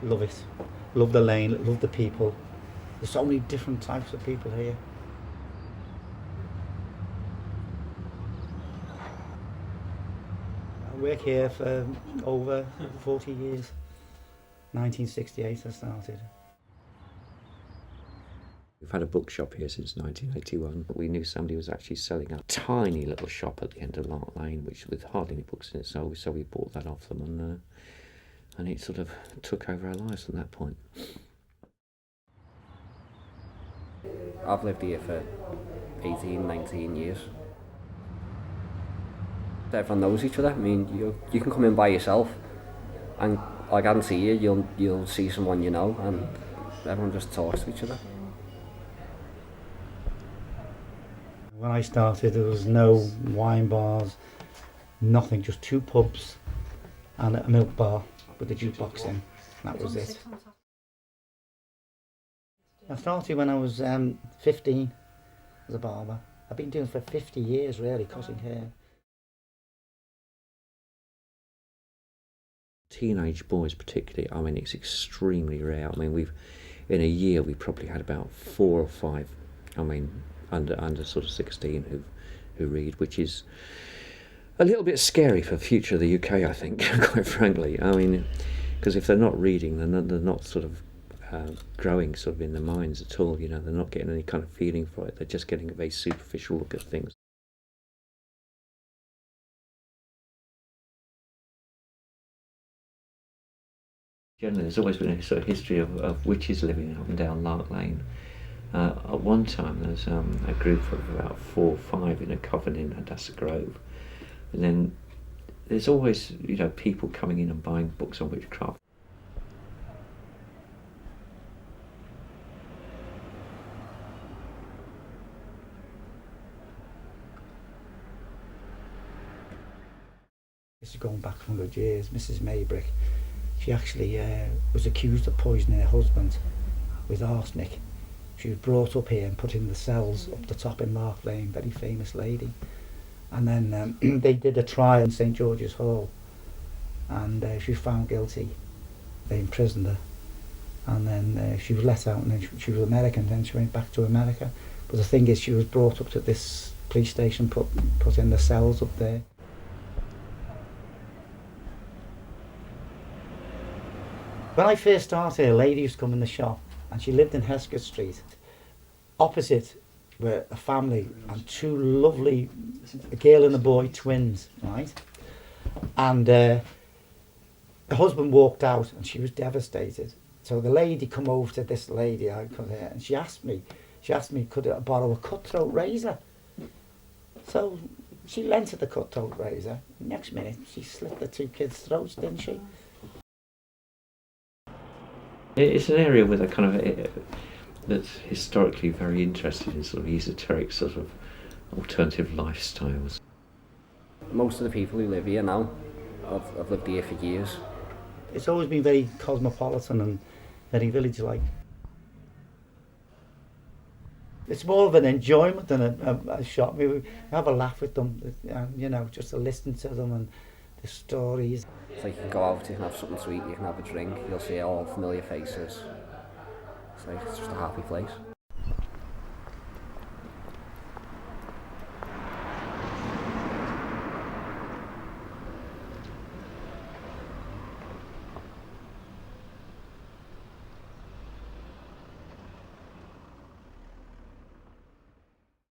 Love it. Love the lane, love the people. There's so many different types of people here. I work here for over 40 years. 1968 I started. We've had a bookshop here since 1981. We knew somebody was actually selling a tiny little shop at the end of Lark Lane, which with hardly any books in it, so we bought that off them, and it sort of took over our lives from that point. I've lived here for 18, 19 years. Everyone knows each other. I mean, you can come in by yourself, and I guarantee you'll see someone you know, and everyone just talks to each other. When I started, there was no wine bars, nothing, just 2 pubs and a milk bar with a jukebox in. That was it. I started when I was 15 as a barber. I've been doing it for 50 years, really, cutting hair. Teenage boys particularly, I mean, it's extremely rare. I mean, in a year we probably had about 4 or 5, I mean, under sort of 16 who read, which is a little bit scary for the future of the UK, I think, quite frankly. I mean, because if they're not reading, they're not sort of growing sort of in their minds at all, you know, they're not getting any kind of feeling for it, they're just getting a very superficial look at things. Generally, there's always been a sort of history of witches living up and down Lark Lane. At one time, there was a group of about 4 or 5 in a coven in Hadassah Grove, and then there's always, you know, people coming in and buying books on witchcraft. This is going back 100 years. Mrs. Maybrick, she actually was accused of poisoning her husband with arsenic. She was brought up here and put in the cells up the top in Lark Lane, very famous lady. And then they did a trial in St George's Hall, and she was found guilty. They imprisoned her, and then she was let out, and then she was American, then she went back to America. But the thing is, she was brought up to this police station, put in the cells up there. When I first started, a lady used to come in the shop, and she lived in Hesketh Street. Opposite were a family and 2 lovely, a girl and a boy, twins, right? And the husband walked out, and she was devastated. So the lady come over to this lady, and she asked me, could I borrow a cutthroat razor? So she lent her the cutthroat razor. Next minute, she slit the 2 kids' throats, didn't she? It's an area with a kind of that's historically very interested in sort of esoteric sort of alternative lifestyles. Most of the people who live here now have lived here for years. It's always been very cosmopolitan and very village-like. It's more of an enjoyment than a shop. We have a laugh with them, you know, just to listen to them and the stories. So you can go out, you can have something to eat, you can have a drink, you'll see all familiar faces. It's just a happy place.